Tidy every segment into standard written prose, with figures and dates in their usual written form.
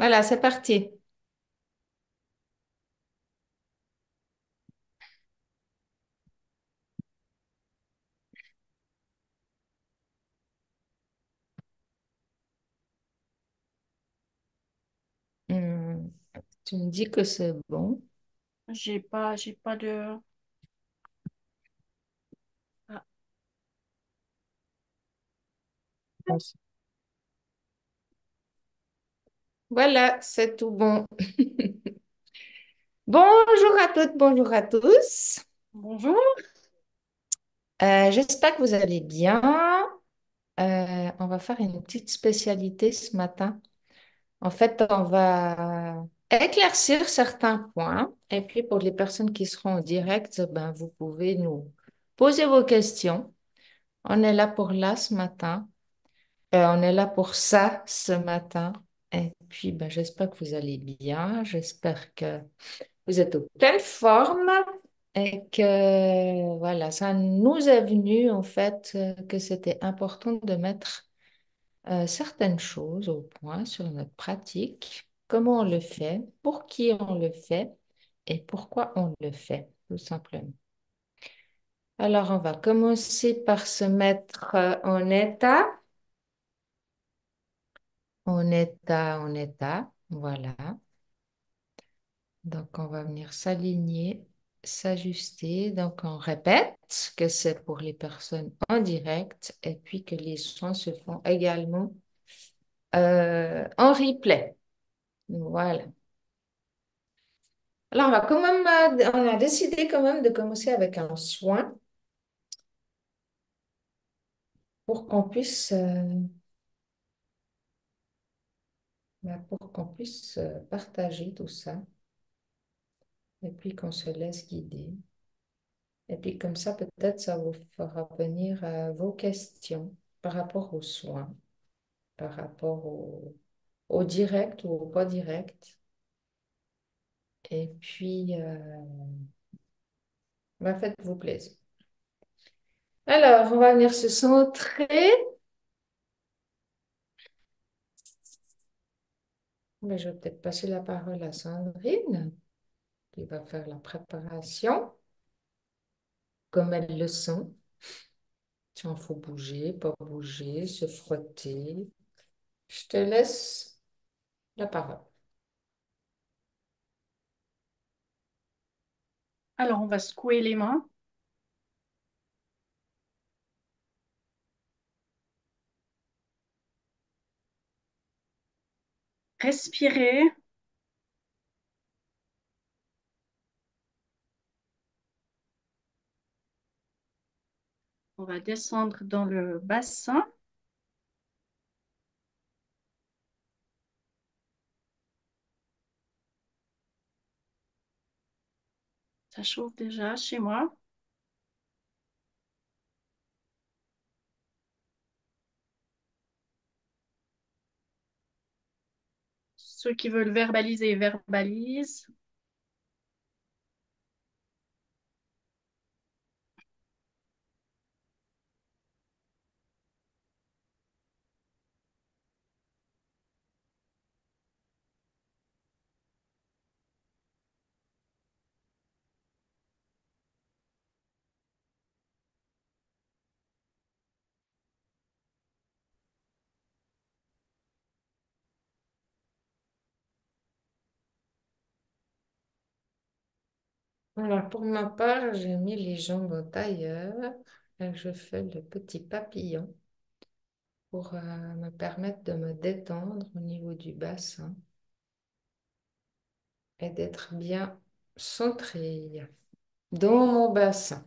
Voilà, c'est parti. Hmm, Tu me dis que c'est bon. J'ai pas de. Ah, Voilà, c'est tout bon. Bonjour à toutes, bonjour à tous. bonjour. J'espère que vous allez bien. On va faire une petite spécialité ce matin. En fait, on va éclaircir certains points. Et puis, pour les personnes qui seront en direct, ben, vous pouvez nous poser vos questions. On est là pour là ce matin. On est là pour ça ce matin. Et puis, ben, j'espère que vous allez bien. J'espère que vous êtes au pleine forme et que voilà, ça nous est venu en fait que c'était important de mettre certaines choses au point sur notre pratique, comment on le fait, pour qui on le fait et pourquoi on le fait, tout simplement. Alors, on va commencer par se mettre en état, en état, voilà. Donc, on va venir s'aligner, s'ajuster. Donc, on répète que c'est pour les personnes en direct et puis que les soins se font également en replay. Voilà. Alors, on va quand même, on a décidé quand même de commencer avec un soin pour qu'on puisse, pour qu'on puisse partager tout ça et puis qu'on se laisse guider. Et puis comme ça, peut-être ça vous fera venir vos questions par rapport aux soins, par rapport au direct ou au pas direct. Et puis, faites-vous plaisir. Alors, on va venir se centrer. Mais je vais peut-être passer la parole à Sandrine, qui va faire la préparation, comme elle le sent. Si on faut bouger, pas bouger, se frotter. Je te laisse la parole. Alors, on va secouer les mains, respirer. On va descendre dans le bassin. Ça chauffe déjà chez moi. Ceux qui veulent verbaliser, verbalisent. Alors, pour ma part, j'ai mis les jambes en tailleur et je fais le petit papillon pour me permettre de me détendre au niveau du bassin et d'être bien centrée dans mon bassin.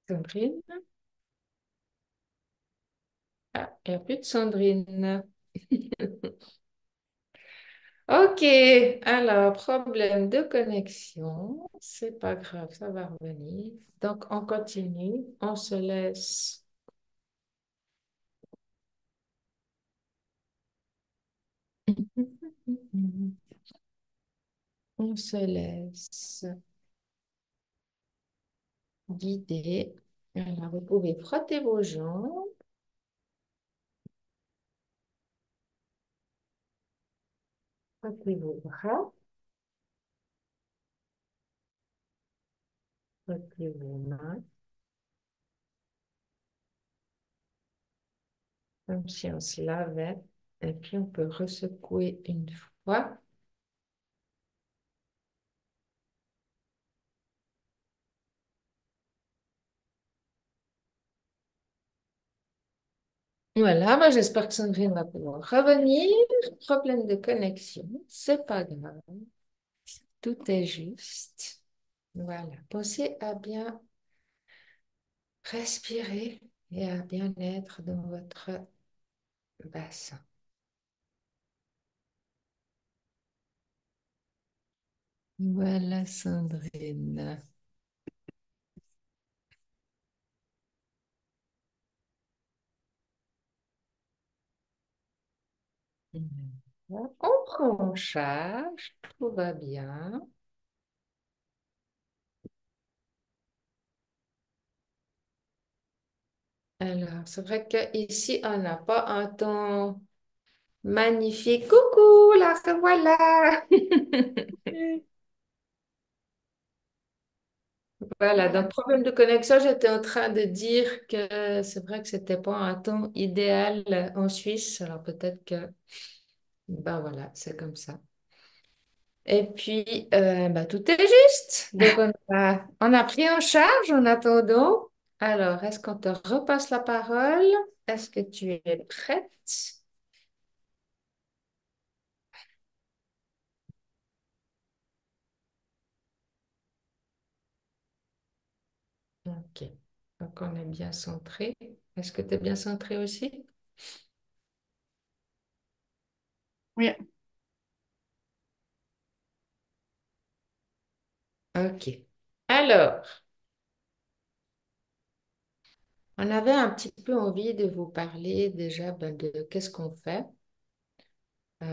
Sandrine? Ah, il n'y a plus de Sandrine. Ok, alors, problème de connexion, c'est pas grave, ça va revenir. Donc, on continue, on se laisse, on se laisse guider. Alors, vous pouvez frotter vos jambes, frotter vos bras, frotter vos mains, comme si on se lavait. Et puis, on peut ressecouer une fois. Voilà, bah, j'espère que Sandrine va pouvoir revenir. Problème de connexion, c'est pas grave. Tout est juste. Voilà. Pensez à bien respirer et à bien être dans votre bassin. Voilà, Sandrine. Voilà. On prend en charge, tout va bien. Alors, c'est vrai qu'ici, on n'a pas un temps magnifique. Coucou, la revoilà. Voilà, donc problème de connexion, j'étais en train de dire que c'est vrai que c'était pas un temps idéal en Suisse. Alors peut-être que, ben voilà, c'est comme ça. Et puis, ben, tout est juste. Donc on a pris en charge en attendant. Alors, est-ce qu'on te repasse la parole? Est-ce que tu es prête? Ok. Donc on est bien centré. Est-ce que tu es bien centré aussi? Oui, Ok. Alors, on avait un petit peu envie de vous parler déjà ben, de qu'est-ce qu'on fait.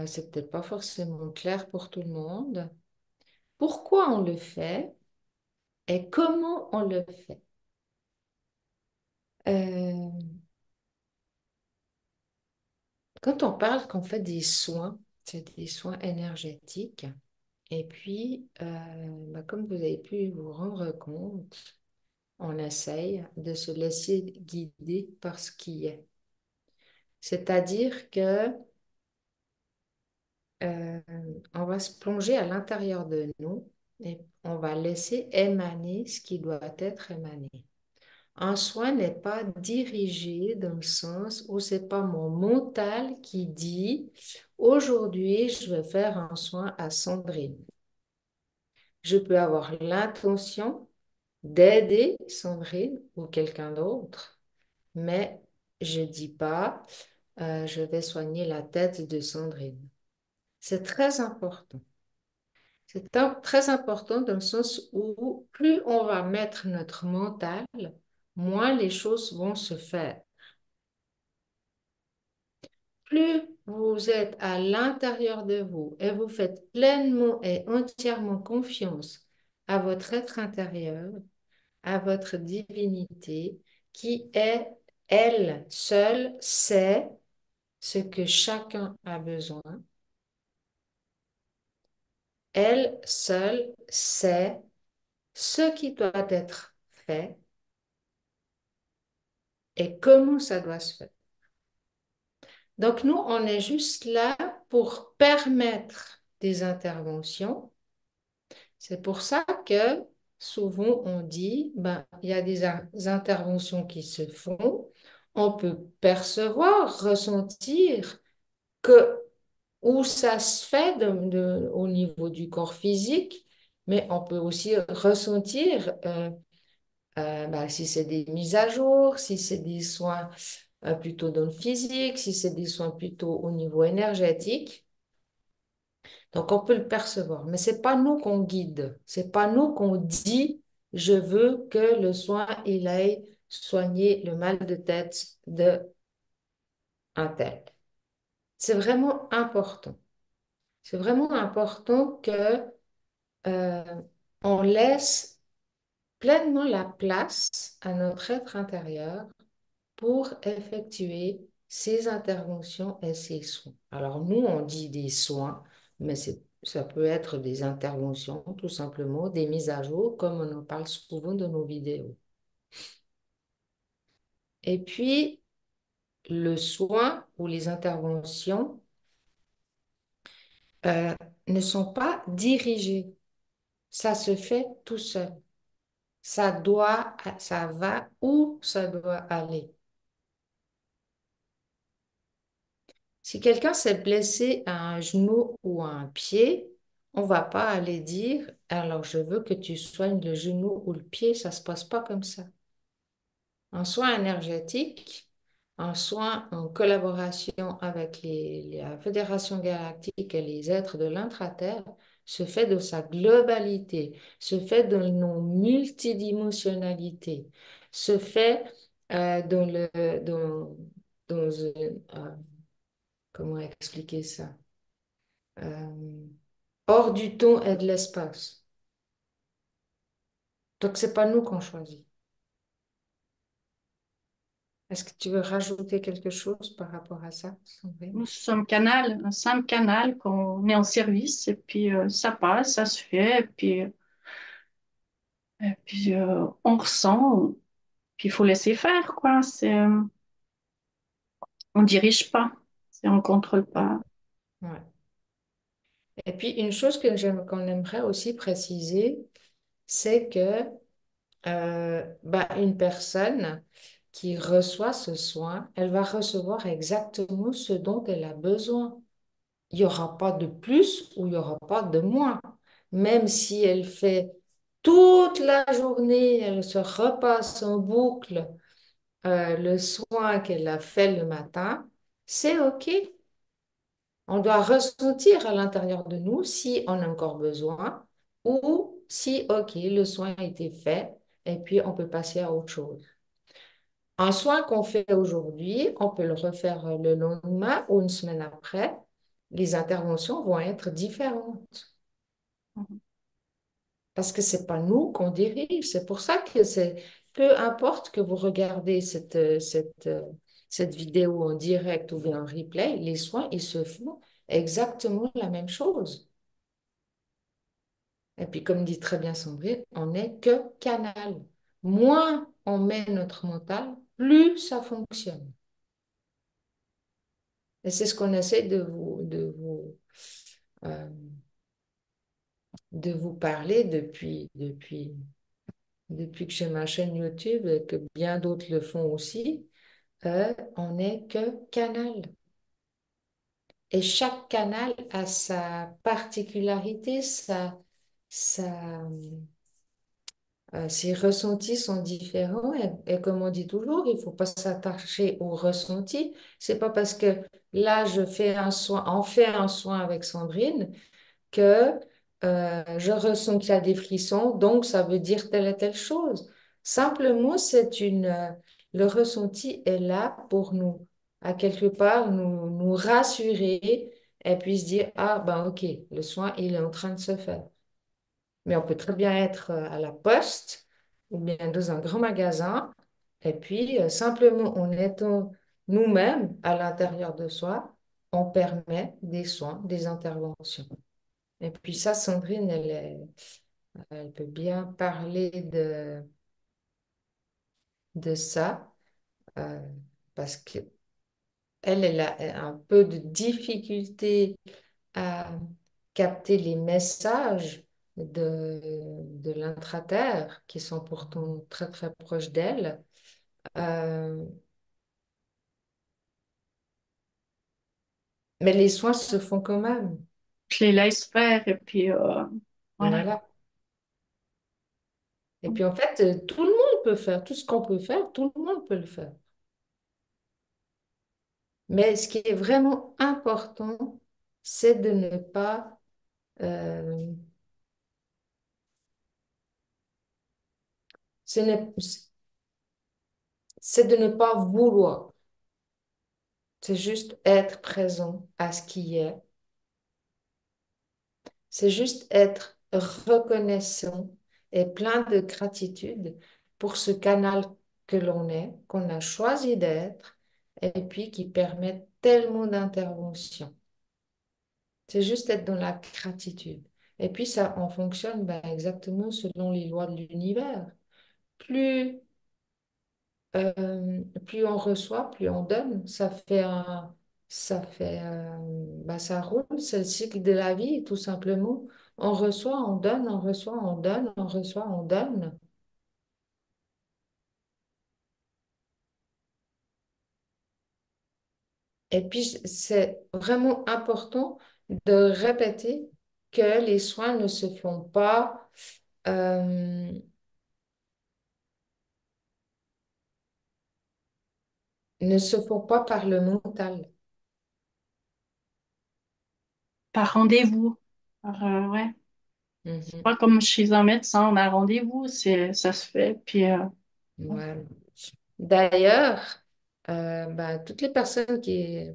C'était pas forcément clair pour tout le monde. Pourquoi on le fait et comment on le fait. Euh, Quand on parle qu'on fait des soins, c'est des soins énergétiques. Et puis, ben, comme vous avez pu vous rendre compte, on essaye de se laisser guider par ce qui est. C'est-à-dire que euh, on va se plonger à l'intérieur de nous et on va laisser émaner ce qui doit être émané. Un soin n'est pas dirigé dans le sens où c'est pas mon mental qui dit aujourd'hui je vais faire un soin à Sandrine. Je peux avoir l'intention d'aider Sandrine ou quelqu'un d'autre, mais je dis pas je vais soigner la tête de Sandrine. C'est très important. Très important dans le sens où plus on va mettre notre mental, moins les choses vont se faire. Plus vous êtes à l'intérieur de vous et vous faites pleinement et entièrement confiance à votre être intérieur, à votre divinité, qui est, elle seule, sait ce que chacun a besoin. Elle seule sait ce qui doit être fait et comment ça doit se faire. Donc nous, on est juste là pour permettre des interventions. C'est pour ça que souvent on dit, ben, il y a des interventions qui se font, on peut percevoir, ressentir que où ça se fait au niveau du corps physique, mais on peut aussi ressentir ben, si c'est des mises à jour, si c'est des soins plutôt dans le physique, si c'est des soins plutôt au niveau énergétique. Donc, on peut le percevoir, mais c'est pas nous qu'on guide. C'est pas nous qu'on dit, je veux que le soin, il aille soigner le mal de tête de un tel. C'est vraiment important. C'est vraiment important que euh, on laisse pleinement la place à notre être intérieur pour effectuer ces interventions et ces soins. Alors nous, on dit des soins, mais ça peut être des interventions, tout simplement, des mises à jour, comme on en parle souvent de nos vidéos. Et puis, le soin ou les interventions euh, ne sont pas dirigées. Ça se fait tout seul. Ça va où ça doit aller. Si quelqu'un s'est blessé à un genou ou à un pied, on va pas aller dire, alors je veux que tu soignes le genou ou le pied, ça se passe pas comme ça. Un soin énergétique, un soin en collaboration avec la Fédération galactique et les êtres de l'intraterre se fait de sa globalité, se fait de nos multidimensionnalités, se fait dans dans comment expliquer ça? Euh, hors du temps et de l'espace. Donc, c'est pas nous qu'on choisit. Est-ce que tu veux rajouter quelque chose par rapport à ça, Sandrine? Nous sommes canal, un simple canal qu'on met en service et puis ça passe, ça se fait et puis on ressent, puis il faut laisser faire quoi. On dirige pas, on contrôle pas. Ouais. Et puis, une chose qu'on aimerait aussi préciser, c'est que une personne qui reçoit ce soin, elle va recevoir exactement ce dont elle a besoin. Il n'y aura pas de plus ou il n'y aura pas de moins. Même si elle fait toute la journée, elle se repasse en boucle le soin qu'elle a fait le matin, c'est OK. On doit ressentir à l'intérieur de nous si on a encore besoin ou si, OK, le soin a été fait et puis on peut passer à autre chose. Un soin qu'on fait aujourd'hui, on peut le refaire le lendemain ou une semaine après. Les interventions vont être différentes parce que c'est pas nous qu'on dirige. C'est pour ça que peu importe que vous regardez cette vidéo en direct ou bien en replay, les soins, ils se font exactement la même chose. Et puis, comme dit très bien Sandrine, on n'est que canal. Moins on met notre mental, plus ça fonctionne. Et c'est ce qu'on essaie euh, de vous parler depuis que j'ai ma chaîne YouTube et que bien d'autres le font aussi. On n'est que canal. Et chaque canal a sa particularité, ses ressentis sont différents. Et comme on dit toujours, il ne faut pas s'attacher aux ressentis. C'est pas parce que là, on fait un soin avec Sandrine que je ressens qu'il y a des frissons, donc ça veut dire telle et telle chose. Simplement, le ressenti est là pour nous, à quelque part, nous rassurer et puis se dire, ah ben ok, le soin, il est en train de se faire. Mais on peut très bien être à la poste ou bien dans un grand magasin et puis simplement en étant nous-mêmes à l'intérieur de soi, on permet des soins, des interventions. Et puis ça, Sandrine, elle peut bien parler de ça, euh, parce qu'elle a un peu de difficulté à capter les messages de l'intraterre, qui sont pourtant très très proches d'elle. Euh, mais les soins se font quand même. Je les laisse faire et puis voilà. Voilà. Et puis en fait, tout le monde peut faire, tout ce qu'on peut faire, tout le monde peut le faire. Mais ce qui est vraiment important, c'est de ne pas Euh, ce n'est- c'est de ne pas vouloir. C'est juste être présent à ce qui est. C'est juste être reconnaissant et plein de gratitude pour ce canal que l'on est, qu'on a choisi d'être, et puis qui permet tellement d'interventions. C'est juste être dans la gratitude. Et puis ça, on fonctionne ben, exactement selon les lois de l'univers. Plus, plus on reçoit, plus on donne. Ben, ça roule, c'est le cycle de la vie, tout simplement. On reçoit, on donne, on reçoit, on donne, on reçoit, on donne. Et puis, c'est vraiment important de répéter que les soins ne se font pas, euh, ne se font pas par le mental. Par rendez-vous. Ouais. C'est Mhm. pas comme chez un médecin, on a rendez-vous, ça se fait. Puis, Voilà. D'ailleurs, ben, toutes les personnes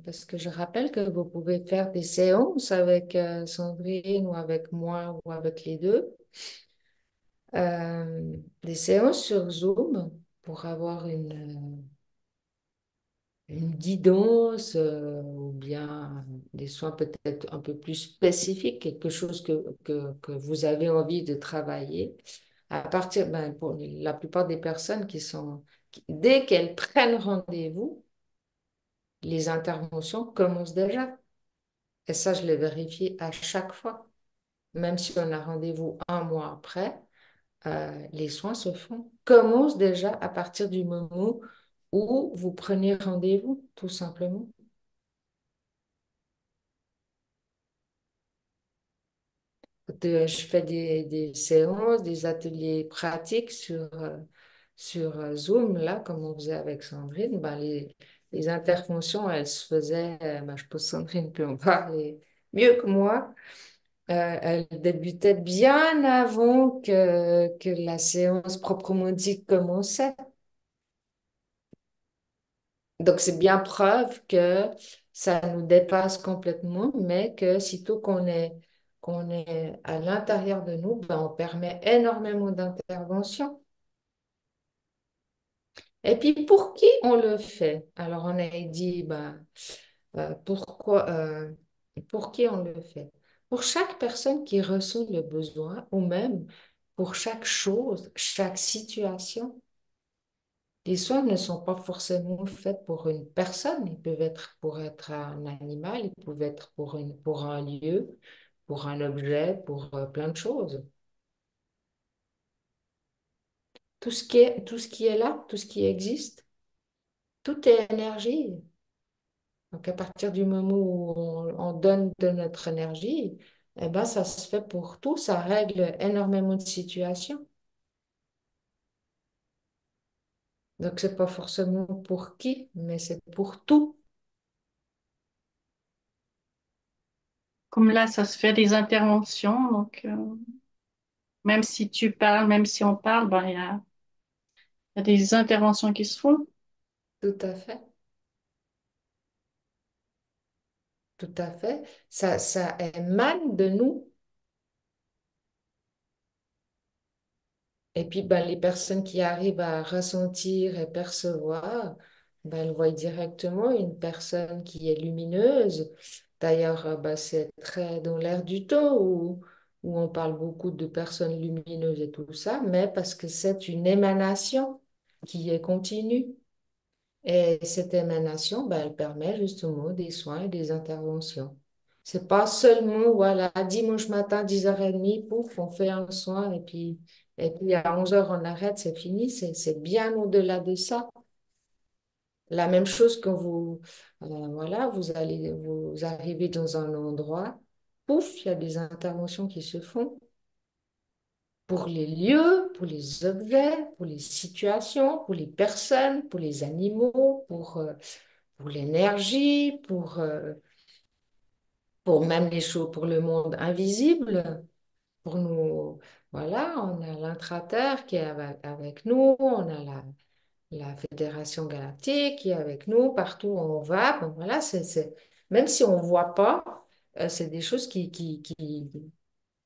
parce que je rappelle que vous pouvez faire des séances avec Sandrine ou avec moi ou avec les deux, des séances sur Zoom pour avoir une guidance ou bien des soins peut-être un peu plus spécifiques, quelque chose que vous avez envie de travailler. À partir, ben, pour la plupart des personnes dès qu'elles prennent rendez-vous, les interventions commencent déjà. Et ça, je le vérifie à chaque fois. Même si on a rendez-vous un mois après, les soins se font, commencent déjà à partir du moment où vous prenez rendez-vous, tout simplement. Je fais des séances, des ateliers pratiques sur Zoom, là, comme on faisait avec Sandrine. Ben, les interventions, elles se faisaient, ben, je pense que Sandrine peut en parler mieux que moi. Elle débutait bien avant que la séance proprement dite commençait. Donc, c'est bien preuve que ça nous dépasse complètement, mais que sitôt qu'on est à l'intérieur de nous, ben, on permet énormément d'interventions. Et puis, pour qui on le fait? Alors, on a dit, ben, pour qui on le fait? Pour chaque personne qui ressent le besoin, ou même pour chaque chose, chaque situation. Les soins ne sont pas forcément faits pour une personne. Ils peuvent être pour être un animal, ils peuvent être pour un lieu, pour un objet, pour plein de choses. Tout ce qui est là, tout ce qui existe, tout est énergie. Donc, à partir du moment où on donne de notre énergie, eh ben, ça se fait pour tout, ça règle énormément de situations. Donc, c'est pas forcément pour qui, mais c'est pour tout. comme là, ça se fait des interventions. Donc, même si tu parles, même si on parle, ben, il y a des interventions qui se font. Tout à fait. Tout à fait. Ça émane de nous. Et puis, ben, les personnes qui arrivent à ressentir et percevoir, ben, elles voient directement une personne qui est lumineuse. D'ailleurs, ben, c'est très dans l'air du temps où on parle beaucoup de personnes lumineuses et tout ça, mais parce que c'est une émanation qui est continue. Et cette émanation, ben, elle permet justement des soins et des interventions. C'est pas seulement, voilà, dimanche matin, 10h30, pouf, on fait un soin et puis à 11h, on arrête, c'est fini. C'est bien au-delà de ça. La même chose quand voilà, vous arrivez dans un endroit, pouf, il y a des interventions qui se font pour les lieux, pour les objets, pour les situations, pour les personnes, pour les animaux, pour l'énergie, pour même les choses, pour le monde invisible, pour nous. Voilà, on a l'intraterre qui est avec nous, on a la Fédération galactique qui est avec nous, partout où on va. Bon, voilà, même si on ne voit pas, c'est des choses qui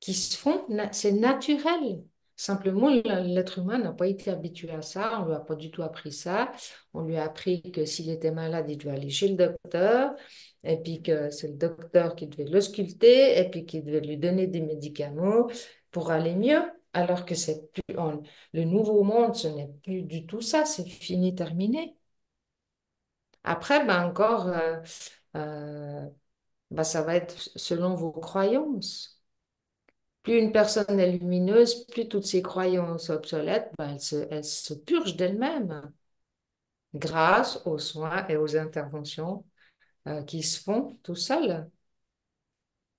se font, c'est naturel. Simplement, l'être humain n'a pas été habitué à ça, on lui a pas du tout appris ça. On lui a appris que s'il était malade, il devait aller chez le docteur, et puis que c'est le docteur qui devait l'ausculter, et puis qui devait lui donner des médicaments pour aller mieux. Alors que c'est plus, le nouveau monde, ce n'est plus du tout ça, c'est fini, terminé. Après, ben encore, euh, ben ça va être selon vos croyances. Plus une personne est lumineuse, plus toutes ses croyances obsolètes, ben, elles se purgent d'elles-mêmes grâce aux soins et aux interventions qui se font tout seules.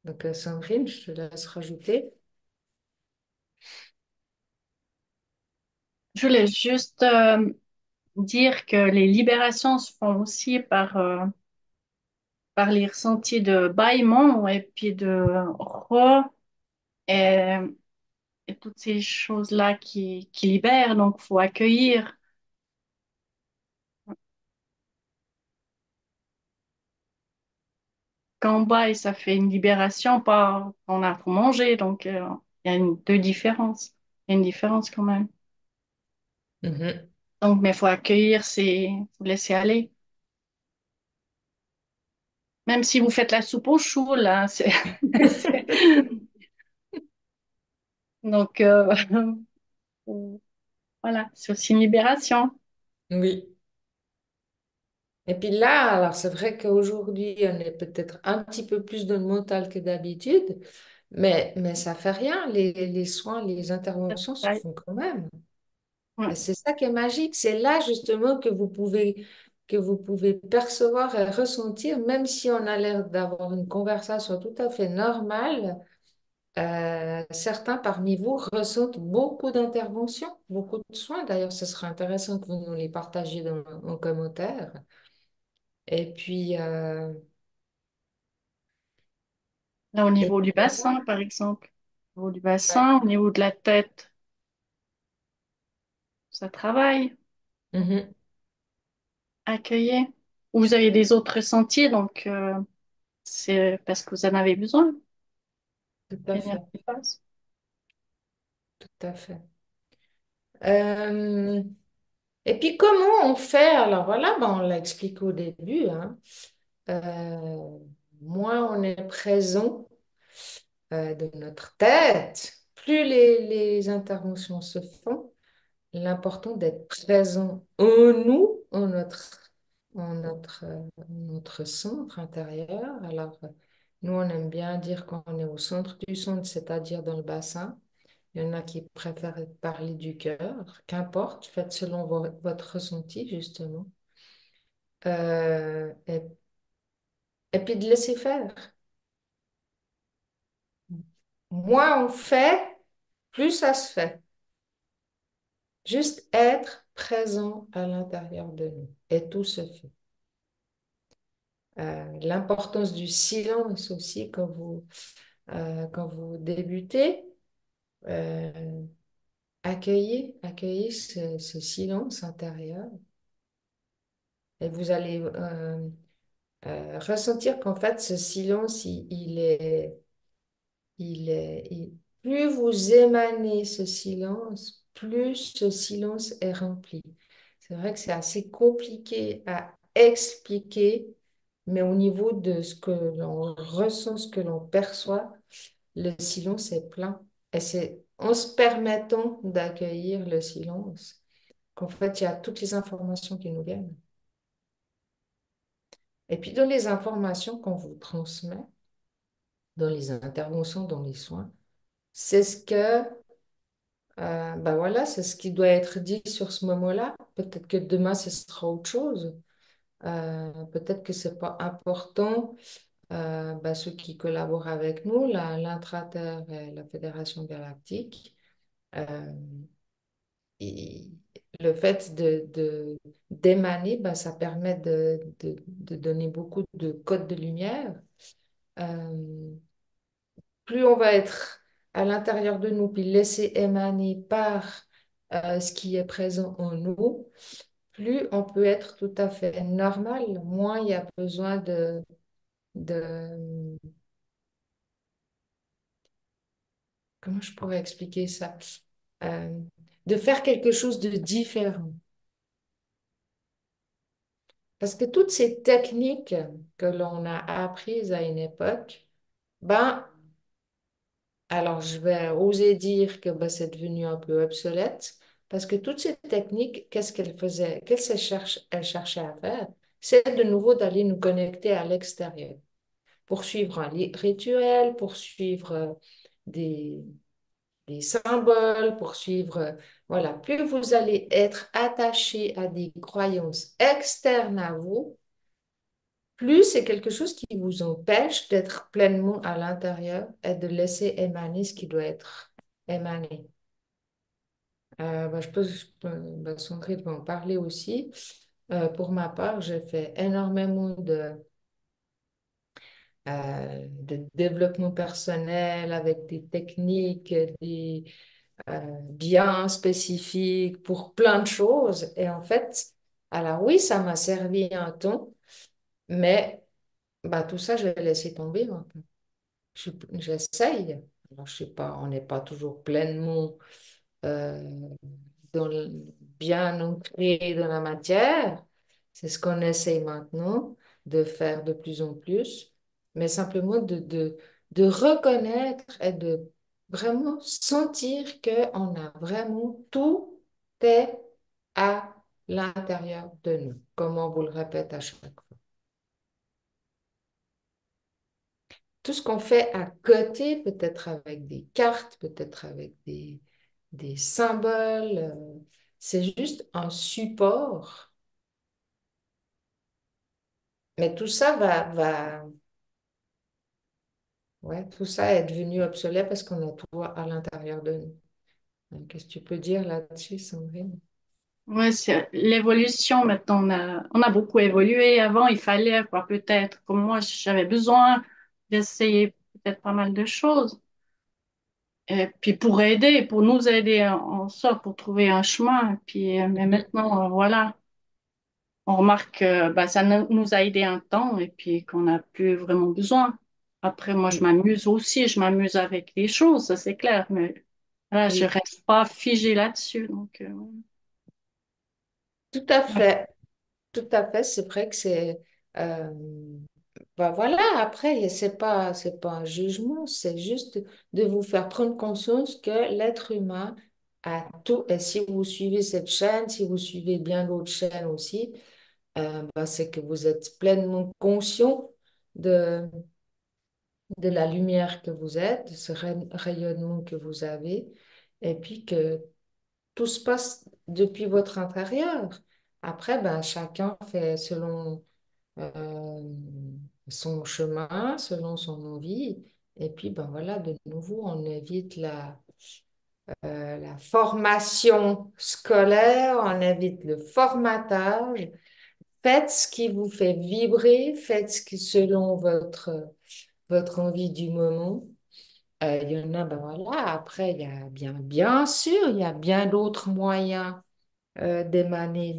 Donc, Sandrine, je te laisse rajouter. Je voulais juste dire que les libérations se font aussi par les ressentis de bâillement et puis de re et, et toutes ces choses-là qui libèrent. Donc, faut accueillir. Quand on baille, ça fait une libération, pas on a pour manger. Donc, il y a deux différences. Il y a une différence quand même. Mhm. Donc, mais faut accueillir, c'est faut laisser aller. Même si vous faites la soupe au chou, là, c'est- donc voilà, c'est aussi une libération. Oui. Et puis là, alors c'est vrai qu'aujourd'hui, on est peut-être un petit peu plus dans le mental que d'habitude, mais ça fait rien. Les soins, les interventions se Ouais, font quand même. Et ouais. c'est ça qui est magique. C'est là justement que vous pouvez percevoir et ressentir, même si on a l'air d'avoir une conversation tout à fait normale, certains parmi vous ressentent beaucoup d'interventions, beaucoup de soins. D'ailleurs, ce serait intéressant que vous nous les partagiez en commentaire. Et puis, Là, au et niveau puis du voilà. bassin, par exemple. Au niveau du Ouais. bassin, au niveau de la tête, ça travaille, Mhm. accueillir. Vous avez des autres ressentis, donc c'est parce que vous en avez besoin. Tout à L'énergie fait, passe. tout à fait. Euh, et puis, comment on fait? Alors voilà, ben, on l'a expliqué au début, hein. Euh, Moins on est présent de notre tête, plus les interventions se font. L'important d'être présent en nous, en notre centre intérieur. Alors, nous, on aime bien dire qu'on est au centre du centre, c'est-à-dire dans le bassin. Il y en a qui préfèrent parler du cœur. Qu'importe, faites selon votre ressenti, justement. Et puis de laisser faire. Moins on fait, plus ça se fait. Juste être présent à l'intérieur de nous. Et tout se fait. L'importance du silence aussi quand vous débutez. euh, accueillez ce silence intérieur. Et vous allez ressentir qu'en fait, ce silence, plus vous émanez ce silence, plus ce silence est rempli. C'est vrai que c'est assez compliqué à expliquer, mais au niveau de ce que l'on ressent, ce que l'on perçoit, le silence est plein. Et c'est en se permettant d'accueillir le silence qu'en fait, il y a toutes les informations qui nous viennent. Et puis, dans les informations qu'on vous transmet, dans les interventions, dans les soins, c'est ce que ben voilà, c'est ce qui doit être dit sur ce moment-là. Peut-être que demain, ce sera autre chose. Peut-être que c'est pas important. Ben, ceux qui collaborent avec nous, l'Intraterre et la Fédération galactique, euh, et le fait d'émaner, ben, ça permet de donner beaucoup de codes de lumière. euh, plus on va être à l'intérieur de nous, puis laisser émaner par ce qui est présent en nous, plus on peut être tout à fait normal, moins il y a besoin de comment je pourrais expliquer ça? Euh, de faire quelque chose de différent. Parce que toutes ces techniques que l'on a apprises à une époque, ben, alors je vais oser dire que ben, c'est devenu un peu obsolète, parce que toutes ces techniques, qu'est-ce qu'elles faisaient? Elles cherchaient à faire? C'est de nouveau d'aller nous connecter à l'extérieur, poursuivre un rituel, poursuivre des, des symboles, poursuivre, voilà. Plus vous allez être attaché à des croyances externes à vous, plus c'est quelque chose qui vous empêche d'être pleinement à l'intérieur et de laisser émaner ce qui doit être émané. Bah, Sandrine va en parler aussi. Pour ma part, j'ai fait énormément de développement personnel avec des techniques, bien spécifiques pour plein de choses. Et en fait, alors oui, ça m'a servi un temps, mais bah, tout ça, j'ai laissé tomber maintenant. J'essaye. Alors, je sais pas, on n'est pas toujours pleinement euh, bien ancré dans la matière. C'est ce qu'on essaye maintenant de faire de plus en plus, mais simplement de reconnaître et de vraiment sentir qu'on a vraiment tout est à l'intérieur de nous, comme on vous le répète à chaque fois. Tout ce qu'on fait à côté, peut-être avec des cartes, peut-être avec des symboles, c'est juste un support. Mais tout ça ouais, tout ça est devenu obsolète parce qu'on a tout à l'intérieur de nous. Qu'est-ce que tu peux dire là-dessus, Sandrine? Ouais, c'est l'évolution maintenant. On a beaucoup évolué. Avant, il fallait, quoi, peut-être, comme moi, j'avais besoin d'essayer peut-être pas mal de choses. Et puis pour nous aider en sort, pour trouver un chemin. Et puis, mais Mhm. maintenant, voilà, on remarque que bah, ça nous a aidé un temps et puis qu'on n'a plus vraiment besoin. Après, moi, je m'amuse aussi, je m'amuse avec les choses, ça c'est clair, mais là, je Oui, reste pas figée là-dessus. Donc, tout à fait. Tout à fait. C'est vrai que c'est... euh, bah voilà, après, c'est pas un jugement, c'est juste de vous faire prendre conscience que l'être humain a tout. Et si vous suivez cette chaîne, si vous suivez bien d'autres chaînes aussi, bah, c'est que vous êtes pleinement conscient de, de la lumière que vous êtes, de ce rayonnement que vous avez, et puis que tout se passe depuis votre intérieur. Après, ben, chacun fait selon euh, son chemin, selon son envie. Et puis, ben voilà, de nouveau, on évite la formation scolaire, on évite le formatage. Faites ce qui vous fait vibrer, faites ce qui, selon votre envie du moment. Il y en a, ben voilà, après, il y a bien sûr, il y a bien d'autres moyens d'émaner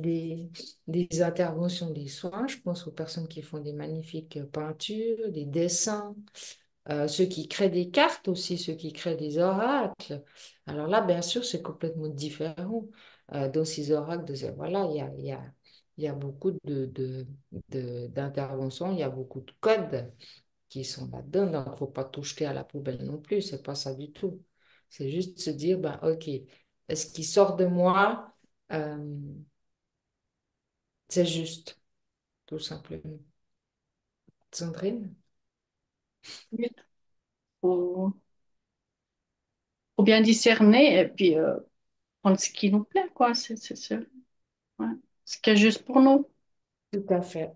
des interventions, des soins. Je pense aux personnes qui font des magnifiques peintures, des dessins, ceux qui créent des cartes aussi, ceux qui créent des oracles. Alors là, bien sûr, c'est complètement différent. Dans ces oracles, voilà, il y a beaucoup d'interventions, il y a beaucoup de codes qui sont là-dedans. Donc, il ne faut pas tout jeter à la poubelle non plus. C'est pas ça du tout. C'est juste se dire, ben, OK, ce qui sort de moi, euh, c'est juste, tout simplement. Sandrine? il faut, faut bien discerner et puis prendre ce qui nous plaît, quoi. Ouais. Ce qui est juste pour nous. Tout à fait.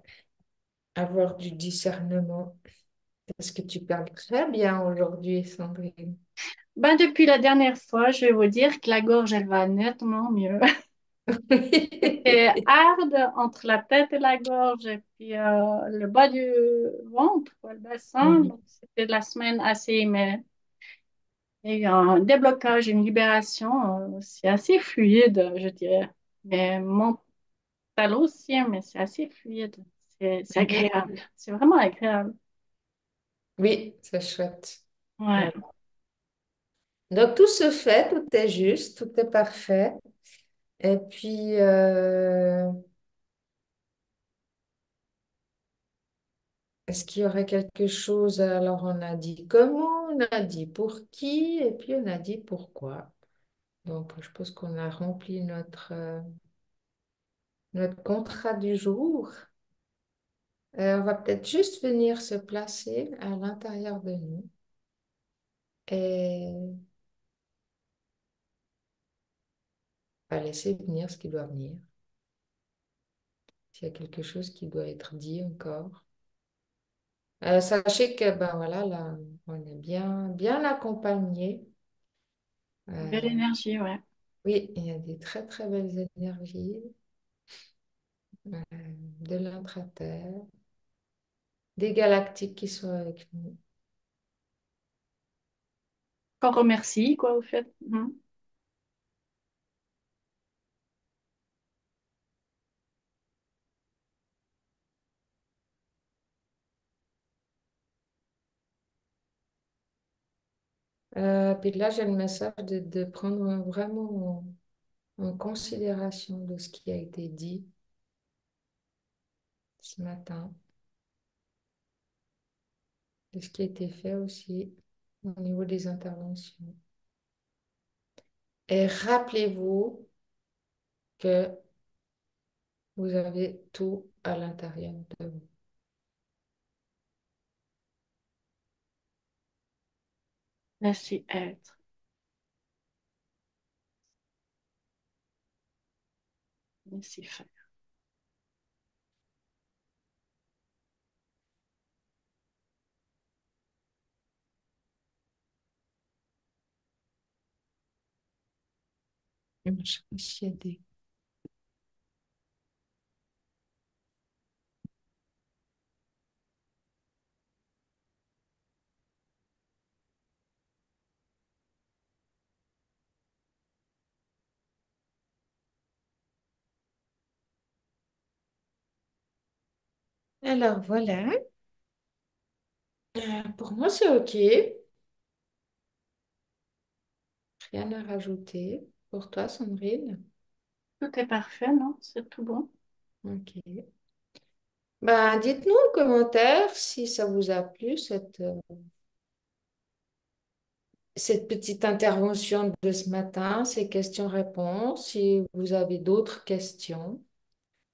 Avoir du discernement. Parce que tu parles très bien aujourd'hui, Sandrine. Ben, depuis la dernière fois, je vais vous dire que la gorge, elle va nettement mieux. C'était hard entre la tête et la gorge et puis le bas du ventre, quoi, le bassin. Mhm. Donc, c'était la semaine assez, mais il y a eu un déblocage, une libération. C'est assez fluide, je dirais. Mais mental aussi, hein, mais c'est assez fluide. C'est Mhm. agréable. C'est vraiment agréable. Oui, c'est chouette. Ouais. Ouais. Donc tout se fait, tout est juste, tout est parfait. Et puis, est-ce qu'il y aurait quelque chose? Alors, on a dit comment, on a dit pour qui, et puis on a dit pourquoi. Donc, je pense qu'on a rempli notre contrat du jour. On va peut-être juste venir se placer à l'intérieur de nous et pas laisser venir ce qui doit venir. S'il y a quelque chose qui doit être dit encore. Sachez que ben voilà, là, on est bien accompagné. Belle Euh, énergie, ouais. oui, il y a des très très belles énergies euh, de l'intra-terre, des galactiques qui sont avec nous. Qu'on remercie, quoi, au fait. Mhm. Puis là, j'ai le message de prendre vraiment en considération de ce qui a été dit ce matin, de ce qui a été fait aussi au niveau des interventions. Et rappelez-vous que vous avez tout à l'intérieur de vous. Laissez être. Laissez faire. Je me suis aidée. Alors voilà. Pour moi, c'est OK. Rien à rajouter. Pour toi, Sandrine? Tout est parfait, non? C'est tout bon. OK. Ben, dites-nous en commentaire si ça vous a plu, cette petite intervention de ce matin, ces questions-réponses, si vous avez d'autres questions.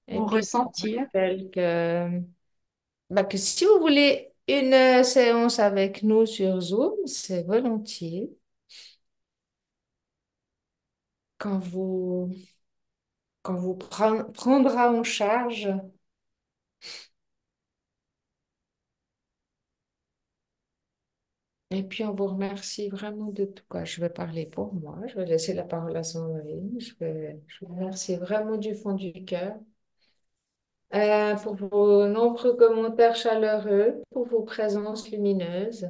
Et Vous puis, je vous ressentir. rappelle que si vous voulez une séance avec nous sur Zoom, c'est volontiers. Quand vous prendra en charge. Et puis, on vous remercie vraiment de tout. Quoi. Je vais parler pour moi. Je vais laisser la parole à Sandrine. Je vous remercie vraiment du fond du cœur pour vos nombreux commentaires chaleureux, pour vos présences lumineuses.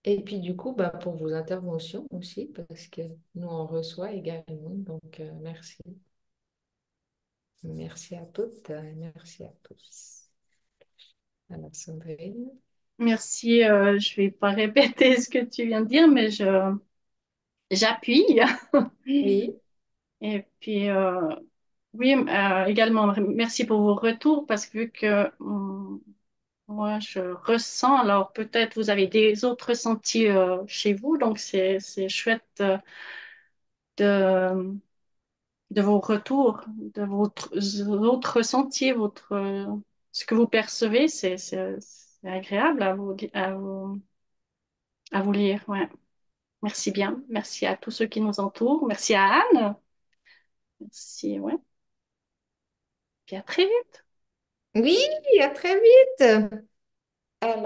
Et puis, du coup, bah, pour vos interventions aussi, parce que nous, on reçoit également. Donc, merci. Merci à toutes et merci à tous. Alors, Sandrine. Merci. Je vais pas répéter ce que tu viens de dire, mais j'appuie. Oui. Et puis, oui, également, merci pour vos retours parce que vu que moi, je ressens, alors peut-être vous avez des autres ressentis chez vous, donc c'est chouette de, de vos retours, de votre autres ressentis, ce que vous percevez, c'est agréable à vous lire. Ouais. Merci bien. Merci à tous ceux qui nous entourent. Merci à Anne. Merci, ouais. Puis à très vite. Oui, à très vite. Alors,